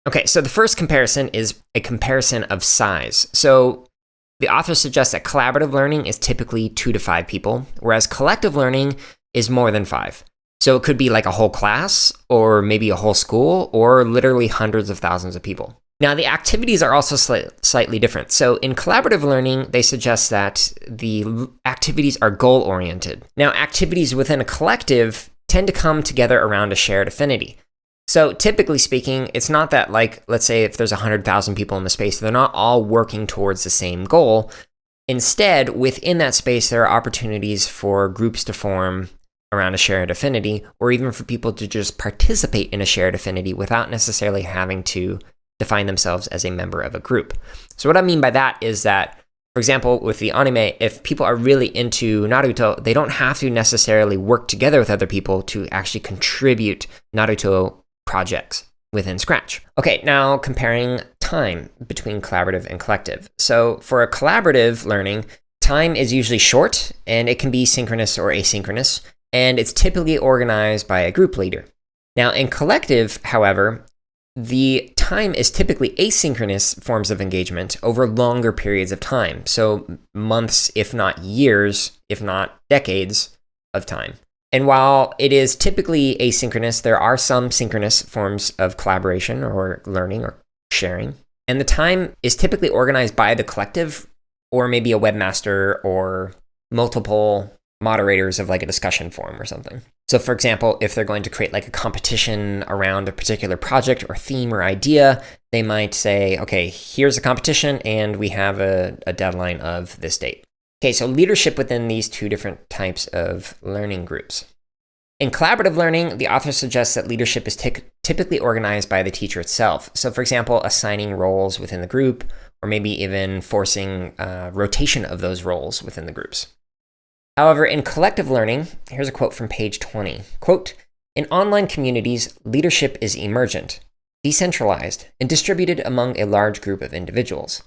Okay, so the first comparison is a comparison of size. So the author suggests that collaborative learning is typically 2 to 5 people, whereas collective learning is more than 5. So it could be like a whole class, or maybe a whole school, or literally hundreds of thousands of people. Now, the activities are also slightly different. So in collaborative learning, they suggest that the activities are goal-oriented. Now, activities within a collective tend to come together around a shared affinity. So typically speaking, it's not that, like, let's say if there's 100,000 people in the space, they're not all working towards the same goal. Instead, within that space, there are opportunities for groups to form around a shared affinity, or even for people to just participate in a shared affinity without necessarily having to define themselves as a member of a group. So what I mean by that is that, for example, with the anime, if people are really into Naruto, they don't have to necessarily work together with other people to actually contribute Naruto projects within Scratch. Okay, now comparing time between collaborative and collective. So for a collaborative learning, time is usually short, and it can be synchronous or asynchronous, and it's typically organized by a group leader. Now in collective, however, the time is typically asynchronous forms of engagement over longer periods of time. So months, if not years, if not decades of time. And while it is typically asynchronous, there are some synchronous forms of collaboration or learning or sharing. And the time is typically organized by the collective, or maybe a webmaster or multiple moderators of like a discussion forum or something. So for example, if they're going to create like a competition around a particular project or theme or idea, they might say, okay, here's a competition and we have a deadline of this date. Okay, so leadership within these 2 different types of learning groups. In collaborative learning, the author suggests that leadership is typically organized by the teacher itself. So for example, assigning roles within the group, or maybe even forcing rotation of those roles within the groups. However, in collective learning, here's a quote from page 20. Quote, "In online communities, leadership is emergent, decentralized, and distributed among a large group of individuals.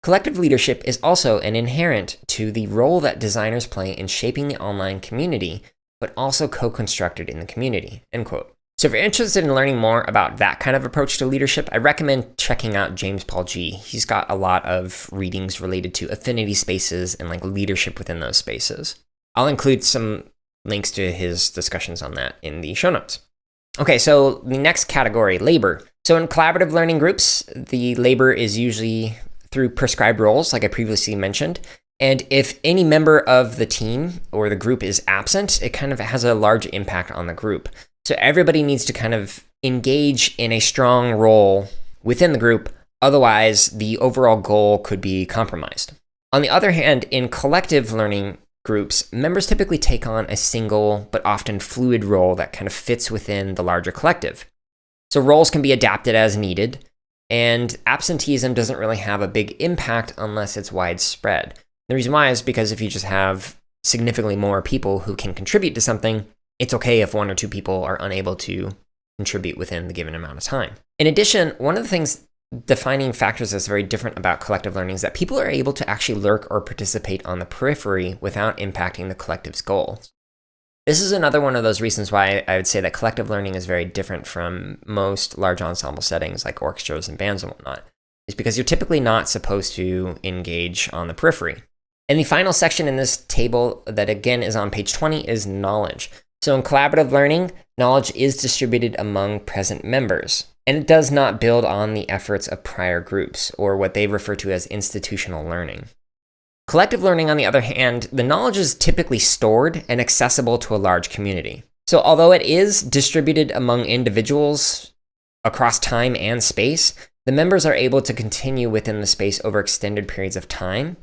Collective leadership is also an inherent to the role that designers play in shaping the online community, but also co-constructed in the community." End quote. So if you're interested in learning more about that kind of approach to leadership, I recommend checking out James Paul G. He's got a lot of readings related to affinity spaces and like leadership within those spaces. I'll include some links to his discussions on that in the show notes. Okay, so the next category, labor. So in collaborative learning groups, the labor is usually through prescribed roles, like I previously mentioned. And if any member of the team or the group is absent, it kind of has a large impact on the group. So everybody needs to kind of engage in a strong role within the group, otherwise the overall goal could be compromised. On the other hand, in collective learning groups, members typically take on a single but often fluid role that kind of fits within the larger collective. So roles can be adapted as needed, and absenteeism doesn't really have a big impact unless it's widespread. The reason why is because if you just have significantly more people who can contribute to something, it's okay if 1 or 2 people are unable to contribute within the given amount of time. In addition, one of the things defining factors that's very different about collective learning is that people are able to actually lurk or participate on the periphery without impacting the collective's goals. This is another one of those reasons why I would say that collective learning is very different from most large ensemble settings like orchestras and bands and whatnot. It's because you're typically not supposed to engage on the periphery. And the final section in this table that again is on page 20 is knowledge. So in collaborative learning, knowledge is distributed among present members, and it does not build on the efforts of prior groups, or what they refer to as institutional learning. Collective learning, on the other hand, the knowledge is typically stored and accessible to a large community. So although it is distributed among individuals across time and space, the members are able to continue within the space over extended periods of time.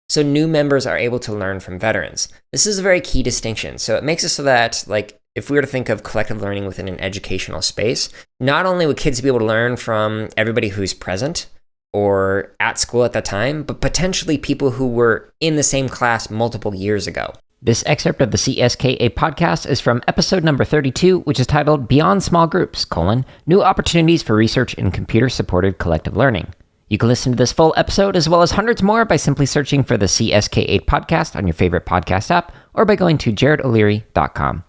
So new members are able to learn from veterans. This is a very key distinction. So it makes it so that, like, if we were to think of collective learning within an educational space, not only would kids be able to learn from everybody who's present or at school at that time, but potentially people who were in the same class multiple years ago. This excerpt of the CSKA podcast is from episode number 32, which is titled Beyond Small Groups, New Opportunities for Research in Computer-Supported Collective Learning. You can listen to this full episode as well as hundreds more by simply searching for the CSK8 podcast on your favorite podcast app or by going to jaredoleary.com.